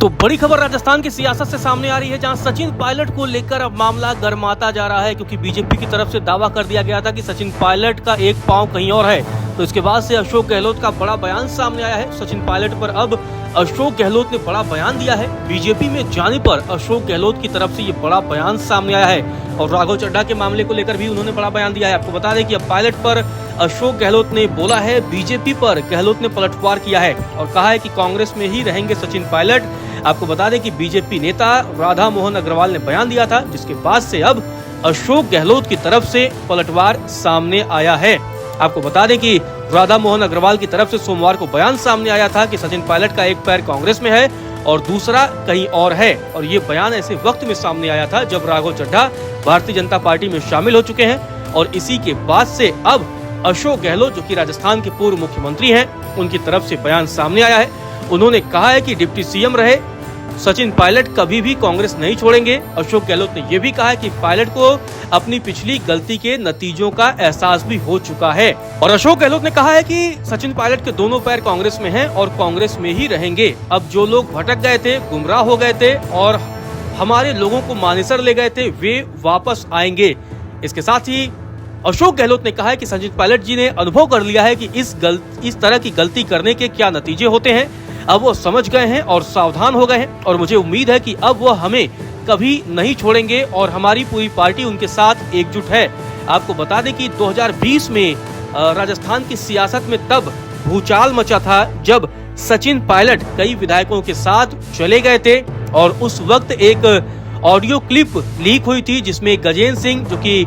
तो बड़ी खबर राजस्थान की सियासत से सामने आ रही है, जहां सचिन पायलट को लेकर अब मामला गर्माता जा रहा है, क्योंकि बीजेपी की तरफ से दावा कर दिया गया था कि सचिन पायलट का एक पांव कहीं और है। तो इसके बाद से अशोक गहलोत का बड़ा बयान सामने आया है। सचिन पायलट पर अब अशोक गहलोत ने बड़ा बयान दिया है। बीजेपी में जाने पर अशोक गहलोत की तरफ से ये बड़ा बयान सामने आया है और राघव चड्ढा के मामले को लेकर भी उन्होंने बड़ा बयान दिया है। आपको बता दें कि अब पायलट पर अशोक गहलोत ने बोला है, बीजेपी पर गहलोत ने पलटवार किया है और कहा है कि कांग्रेस में ही रहेंगे सचिन पायलट। आपको बता दें कि बीजेपी नेता राधा मोहन अग्रवाल ने बयान दिया था, जिसके बाद से अब अशोक गहलोत की तरफ से पलटवार सामने आया है। आपको बता दें कि राधा मोहन अग्रवाल की तरफ से सोमवार को बयान सामने आया था कि सचिन पायलट का एक पैर कांग्रेस में है और दूसरा कहीं और है, और ये बयान ऐसे वक्त में सामने आया था जब राघव चड्ढा भारतीय जनता पार्टी में शामिल हो चुके हैं। और इसी के बाद से अब अशोक गहलोत, जो कि राजस्थान के पूर्व मुख्यमंत्री हैं, उनकी तरफ से बयान सामने आया है। उन्होंने कहा है कि डिप्टी सीएम रहे सचिन पायलट कभी भी कांग्रेस नहीं छोड़ेंगे। अशोक गहलोत ने यह भी कहा है कि पायलट को अपनी पिछली गलती के नतीजों का एहसास भी हो चुका है। और अशोक गहलोत ने कहा है कि सचिन पायलट के दोनों पैर कांग्रेस में हैं और कांग्रेस में ही रहेंगे। अब जो लोग भटक गए थे, गुमराह हो गए थे और हमारे लोगों को मानेसर ले गए थे, वे वापस आएंगे। इसके साथ ही अशोक गहलोत ने कहा है कि सचिन पायलट जी ने अनुभव कर लिया है कि इस तरह की गलती करने के क्या नतीजे होते हैं। अब वो समझ गए हैं और सावधान हो गए हैं और मुझे उम्मीद है कि अब वो हमें कभी नहीं छोड़ेंगे और हमारी पूरी पार्टी उनके साथ एकजुट है। आपको बता दें कि 2020 में राजस्थान की सियासत में तब भूचाल मचा था जब सचिन पायलट कई विधायकों के साथ चले गए थे और उस वक्त एक ऑडियो क्लिप लीक हुई थी, जिसमें गजेंद्र सिंह, जो कि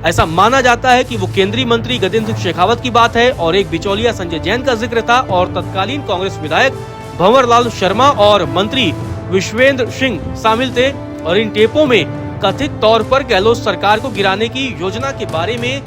ऐसा माना जाता है कि वो केंद्रीय मंत्री गजेंद्र सिंह शेखावत की बात है, और एक बिचौलिया संजय जैन का जिक्र था और तत्कालीन कांग्रेस विधायक भंवर लाल शर्मा और मंत्री विश्वेंद्र सिंह शामिल थे। और इन टेपों में कथित तौर पर गहलोत सरकार को गिराने की योजना के बारे में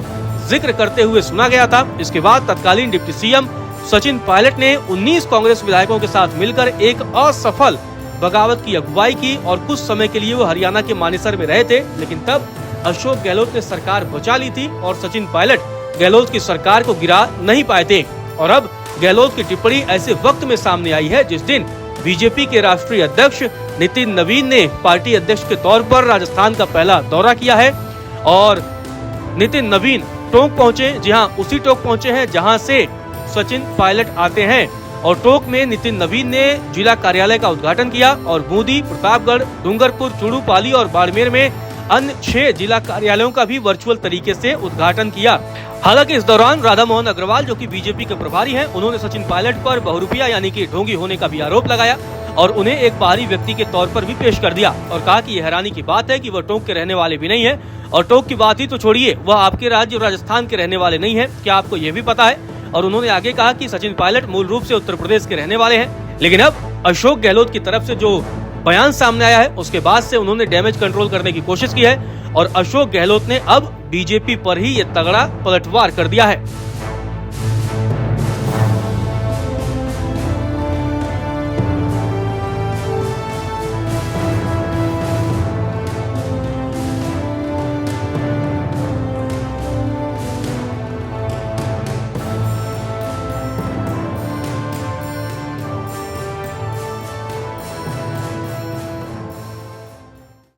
जिक्र करते हुए सुना गया था। इसके बाद तत्कालीन डिप्टी सीएम सचिन पायलट ने 19 कांग्रेस विधायकों के साथ मिलकर एक असफल बगावत की अगुवाई की और कुछ समय के लिए वो हरियाणा के मानेसर में रहे थे, लेकिन तब अशोक गहलोत ने सरकार बचा ली थी और सचिन पायलट गहलोत की सरकार को गिरा नहीं पाए थे। और अब गहलोत की टिप्पणी ऐसे वक्त में सामने आई है जिस दिन बीजेपी के राष्ट्रीय अध्यक्ष नितिन नवीन ने पार्टी अध्यक्ष के तौर पर राजस्थान का पहला दौरा किया है। और नितिन नवीन टोंक पहुंचे, जहां उसी टोंक पहुंचे हैं जहां से सचिन पायलट आते हैं। और टोंक में नितिन नवीन ने जिला कार्यालय का उद्घाटन किया और बूंदी, प्रतापगढ़, डूंगरपुर, चूरू, पाली और बाड़मेर में अन्य 6 जिला कार्यालयों का भी वर्चुअल तरीके से उद्घाटन किया। हालांकि इस दौरान राधा मोहन अग्रवाल, जो कि बीजेपी के प्रभारी हैं, उन्होंने सचिन पायलट पर बहुरूपिया यानी कि ढोंगी होने का भी आरोप लगाया और उन्हें एक बाहरी व्यक्ति के तौर पर भी पेश कर दिया और कहा कि यह हैरानी की बात है कि वह टोंक के रहने वाले भी नहीं है। और टोंक की बात ही तो छोड़िए, वह आपके राज्य राजस्थान के रहने वाले नहीं है, क्या आपको यह भी पता है? और उन्होंने आगे कहा कि सचिन पायलट मूल रूप से उत्तर प्रदेश के रहने वाले हैं। लेकिन अब अशोक गहलोत की तरफ से जो बयान सामने आया है, उसके बाद से उन्होंने डैमेज कंट्रोल करने की कोशिश की है और अशोक गहलोत ने अब बीजेपी पर ही ये तगड़ा पलटवार कर दिया है।